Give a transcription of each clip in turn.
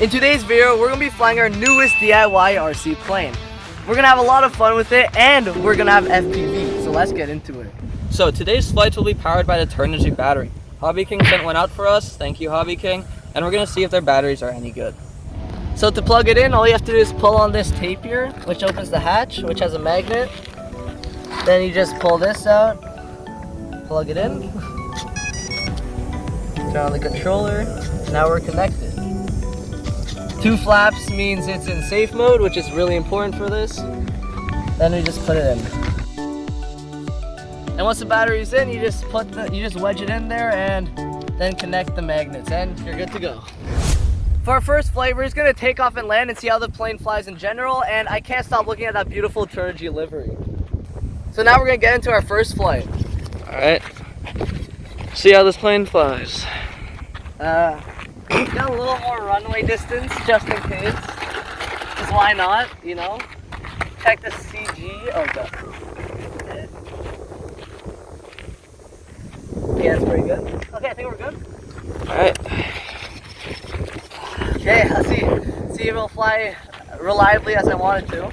In today's video, we're going to be flying our newest DIY RC plane. We're going to have a lot of fun with it, and we're going to have FPV, so let's get into it. So today's flights will be powered by the TURNIGY Battery. Hobbyking sent one out for us, thank you Hobbyking, and we're going to see if their batteries are any good. So to plug it in, all you have to do is pull on this tape here, which opens the hatch, which has a magnet. Then you just pull this out, plug it in, turn on the controller, now we're connected. 2 flaps means it's in safe mode, which is really important for this. Then we just put it in. And once the battery's in, you just wedge it in there and then connect the magnets and you're good to go. For our first flight, we're just gonna take off and land and see how the plane flies in general, and I can't stop looking at that beautiful TURNIGY livery. So now we're gonna get into our first flight. Alright, see how this plane flies. Got a little more runway distance, just in case. Because why not, you know? Check the CG. Oh, God. Yeah, that's pretty good. Okay, I think we're good. Alright. Okay, let's see if it'll fly reliably as I want it to.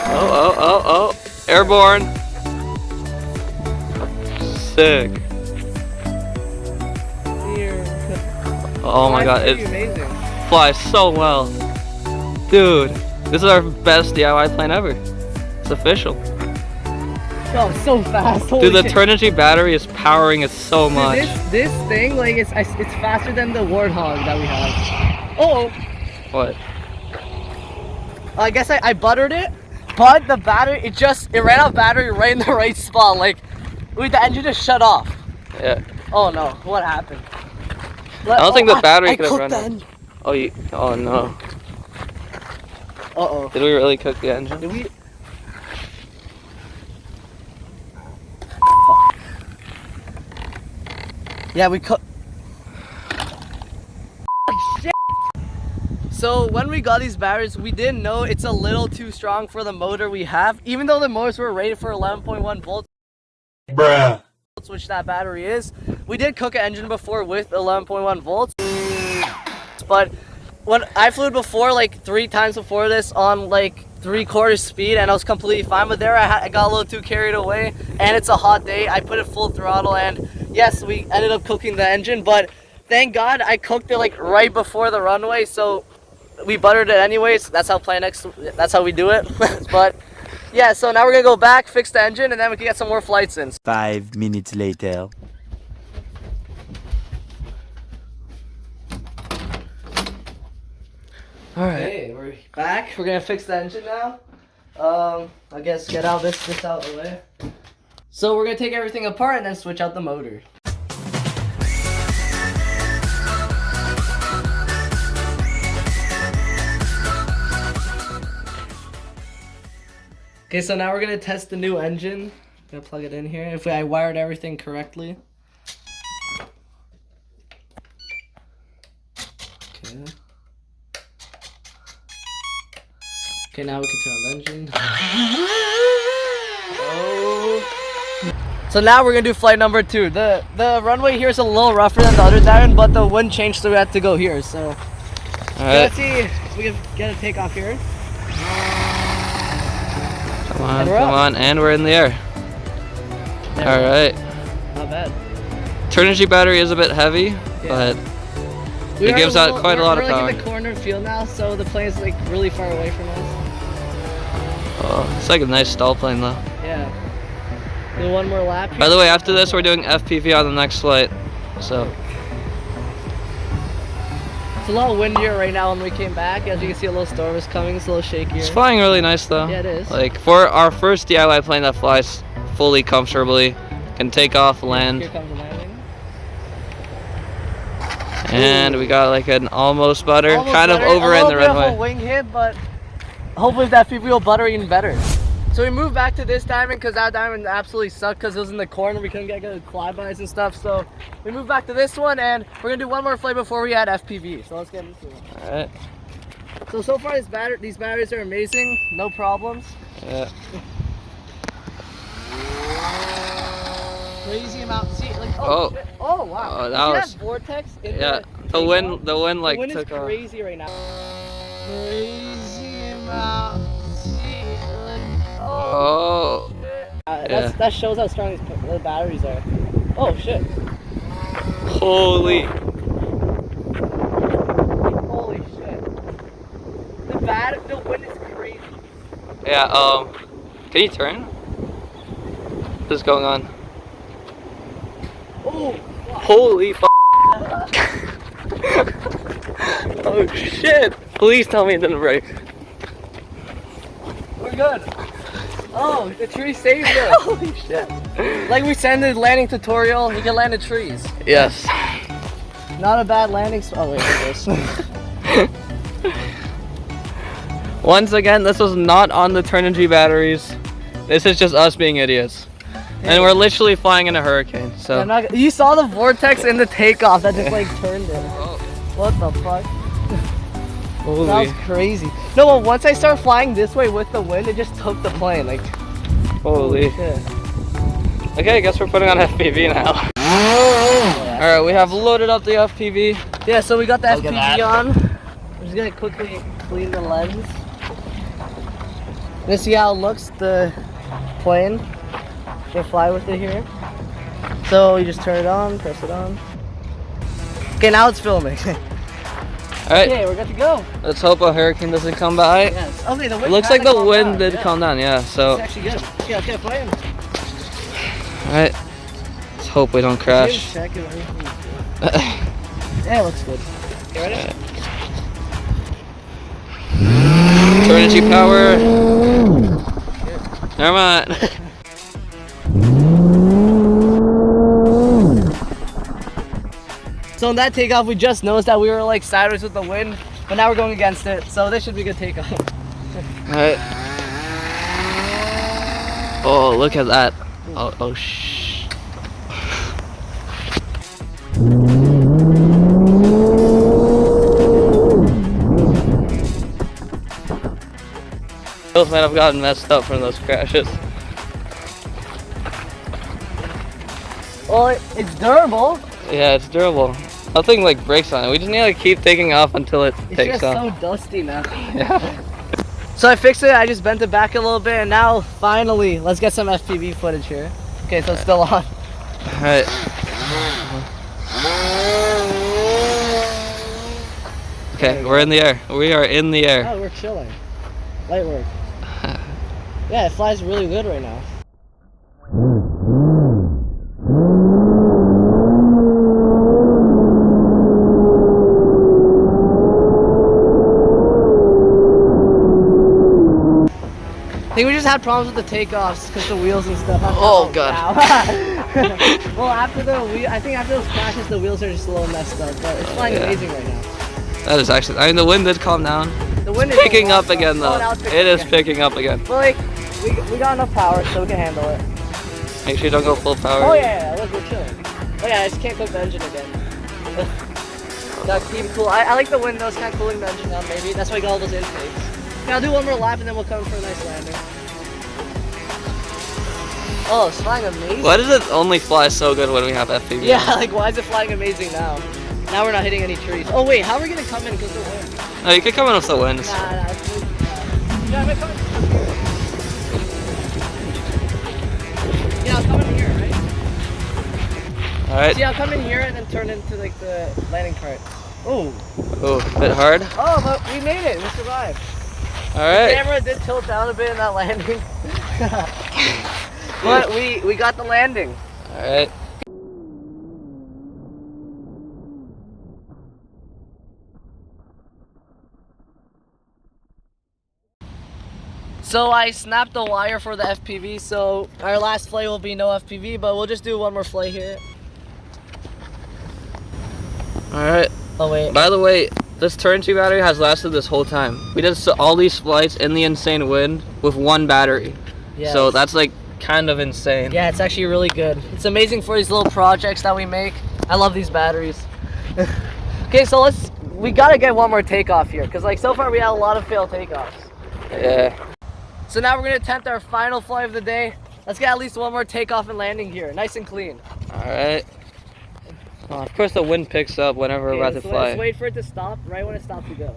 Oh. Airborne. Sick. Oh my god, it flies so well. Dude, this is our best DIY plane ever. It's official. Oh, it's so fast. Dude, the TURNIGY Battery is powering it so much. Dude, this thing, like, it's faster than the Warthog that we have. Oh! What? I guess I buttered it, but the battery, it ran out of battery right in the right spot. Like, the engine just shut off. Yeah. Oh no, what happened? I don't think the battery could have run out. Oh, oh no. Uh-oh. Did we really cook the engine? Did we? Fuck. Yeah, we cooked. Shit. So when we got these batteries, we didn't know it's a little too strong for the motor we have. Even though the motors were rated for 11.1 volts. Bruh. Which that battery is. We did cook an engine before with 11.1 volts, but when I flew before, like 3 times before this on like 3/4 speed, and I was completely fine. But there I got a little too carried away, and it's a hot day. I put it full throttle, and yes, we ended up cooking the engine, but thank God I cooked it like right before the runway, so we buttered it anyways. That's how that's how we do it. But yeah, so now we're gonna go back, fix the engine, and then we can get some more flights in. 5 minutes later. Alright, hey, we're back. We're gonna fix the engine now. I guess get out this out of the way. So we're gonna take everything apart and then switch out the motor. Okay, so now we're gonna test the new engine. I'm gonna plug it in here. If I wired everything correctly. Okay. Okay, now we can turn on the engine. Oh. So now we're gonna do flight number 2. The runway here is a little rougher than the other Darren, but the wind changed, so we had to go here. So let's see if we can get a takeoff here. Come on, and we're in the air. Alright. Not bad. TURNIGY Battery is a bit heavy, but it gives out quite a lot of power. We're like in the corner field now, so the plane's like really far away from us. Oh, it's like a nice stall plane though. Yeah. Do one more lap here. By the way, after this we're doing FPV on the next flight, so. It's a little windier right now when we came back. As you can see, a little storm is coming. It's a little shakier. It's flying really nice though. Yeah, it is. Like for our first DIY plane that flies fully comfortably, can take off, land. Here comes the landing. And we got like an almost butter, Almost kind butter. of over in the A little bit of a runway. wing hit, but hopefully that FPV will butter even better. So we moved back to this diamond because that diamond absolutely sucked because it was in the corner. We couldn't get good flybys and stuff. So we moved back to this one, and we're gonna do one more flight before we add FPV. So let's get into it. All right. So far these batteries are amazing. No problems. Yeah. Crazy amount. See, like, Oh. shit. Oh wow. Oh, You that see was. that vortex in Yeah. The wind like the wind took is off. crazy right now. Crazy mountain. Oh. That shows how strong the batteries are. Oh shit. Holy. Holy shit. The wind is crazy. Yeah, can you turn? What's going on? Oh. Holy f. Oh shit. Please tell me it didn't break. We're good. Oh, the tree saved us. Holy shit. Like we said in the landing tutorial, you can land in trees. Yes. Not a bad landing spot. Oh wait, here it is. Once again, this was not on the TURNIGY batteries. This is just us being idiots. And we're literally flying in a hurricane, so. Yeah, you saw the vortex in the takeoff that just like turned it. Oh. What the fuck? Holy. That was crazy. No, but once I started flying this way with the wind, it just took the plane. Like, holy. shit. Okay, I guess we're putting on FPV now. Alright, we have loaded up the FPV. Yeah, so we got the Look at FPV that. on. I'm just gonna quickly clean the lens. Let's see how it looks, the plane. You can fly with it here. So you just turn it on, press it on. Okay, now it's filming. Alright, Okay, we're good to go. let's hope a hurricane doesn't come by. Yes. Okay, the wind It looks like kinda the calmed wind down, did yeah. calm down, yeah, so. It's actually good. Yeah, okay, flying. Alright, let's hope we don't crash. Check if everything's good. Yeah, it looks good. Okay, ready? TURNIGY power. Never mind. So in that takeoff, we just noticed that we were like sideways with the wind, but now we're going against it. So this should be a good takeoff. Alright. Oh, look at that. Oh, shh. Those might have gotten messed up from those crashes. Well, it's durable. Yeah, it's durable. Nothing like breaks on it. We just need to keep taking off until it It's takes just off. so dusty now. Yeah. So I fixed it. I just bent it back a little bit, and now finally, let's get some FPV footage here. Okay, so it's still on. Alright. Okay, we're in the air. We are in the air. Oh, we're chilling. Light work. Yeah, it flies really good right now. I think we just had problems with the takeoffs because the wheels and stuff. Oh, God. Well, after I think after those crashes, the wheels are just a little messed up, but it's flying Yeah. amazing right now. That is actually, I mean, the wind did calm down. The wind It's is picking up Oh, again though. now it's picking It is again. picking up again. But like, we got enough power so we can handle it. Make sure you don't go full power. Oh yeah, look, we're chilling. Oh yeah, I just can't cook the engine again. Gotta keep it cool. I like the windows, kind of cooling the engine down maybe. That's why I got all those intakes. Yeah, I'll do one more lap and then we'll come for a nice landing. Oh, it's flying amazing. Why does it only fly so good when we have FPV? Yeah, like why is it flying amazing now? Now we're not hitting any trees. Oh wait, how are we gonna come in because of the wind? Oh, you could come in with the winds. Nah, yeah, I'm gonna come in. Yeah, I'll come in here, right? Alright. See, I'll come in here and then turn into like the landing cart. Oh. Oh, a bit hard. Oh, but we made it. We survived. The Alright. camera did tilt down a bit in that landing. But we got the landing. Alright. So I snapped the wire for the FPV, so our last flight will be no FPV, but we'll just do one more flight here. Alright. Oh wait. By the way, this TURNIGY battery has lasted this whole time. We did all these flights in the insane wind with one battery. Yeah. So that's like kind of insane. Yeah, it's actually really good. It's amazing for these little projects that we make. I love these batteries. Okay, so we gotta get one more takeoff here, because like so far we had a lot of failed takeoffs. Yeah. So now we're gonna attempt our final flight of the day. Let's get at least one more takeoff and landing here, nice and clean. Alright. Oh, of course the wind picks up whenever we're about to fly. Let's wait for it to stop. Right when it stops, we go.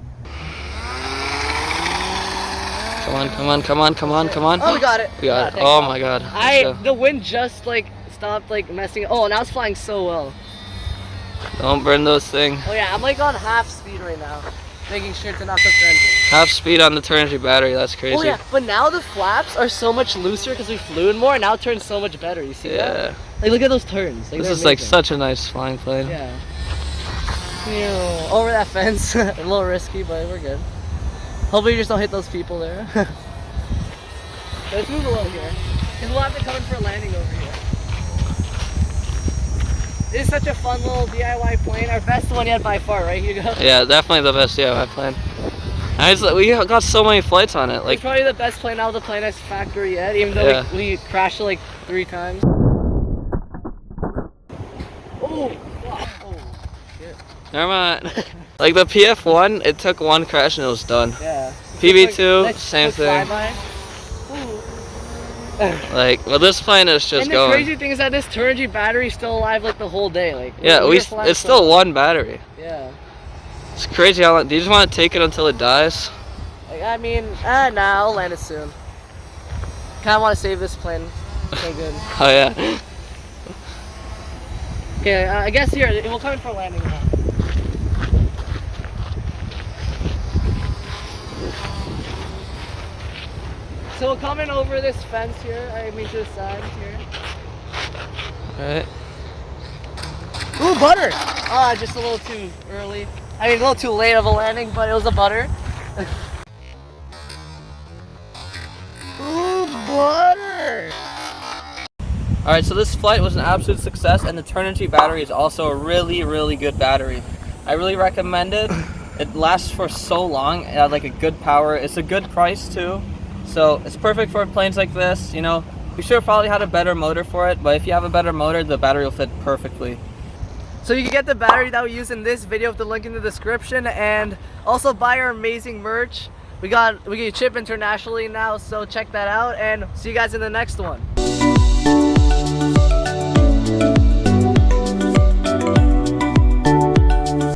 Come on, come on, come on, come on, come on. Oh, we got it. We got it. Oh my god. The wind just like stopped like messing. Oh, now it's flying so well. Don't burn those things. Oh yeah, I'm like on half speed right now, making sure to not touch the engine. Half speed on the TURNIGY Battery, that's crazy. Oh yeah, but now the flaps are so much looser because we flew in more, and now it turns so much better. You see that? Like look at those turns. Like, this is like such a nice flying plane. Yeah. Over that fence, a little risky, but we're good. Hopefully you just don't hit those people there. Let's move a little here, because we'll have to come in for a landing over here. This is such a fun little DIY plane. Our best one yet by far, right, Hugo? Yeah, definitely the best DIY plane. We got so many flights on it. Like, it's probably the best plane out of the Plane X factory yet, even though we crashed it like 3 times. Oh, wow. Oh, shit. Never mind. Like the PF1, it took 1 crash and it was done. Yeah. PB2, same thing. Like, well, this plane is just and the going. crazy thing is that this TURNIGY battery is still alive like the whole day. Like yeah, it's still 1 battery. Yeah. It's crazy how long. Do you just want to take it until it dies? Like, I mean, nah, I'll land it soon. Kind of want to save this plane. So good. Oh yeah. Okay, I guess here we'll come in for a landing now. So we'll come in over this fence here. I mean to the side here. Alright. Ooh, butter! Ah, just a little too early. I mean, a little too late of a landing, but it was a butter. Ooh, butter! Alright, so this flight was an absolute success, and the TURNIGY battery is also a really, really good battery. I really recommend it. It lasts for so long. It had like a good power. It's a good price too. So it's perfect for planes like this. You know, we should have probably had a better motor for it, but if you have a better motor, the battery will fit perfectly. So you can get the battery that we use in this video with the link in the description, and also buy our amazing merch. We can ship internationally now, so check that out, and see you guys in the next one.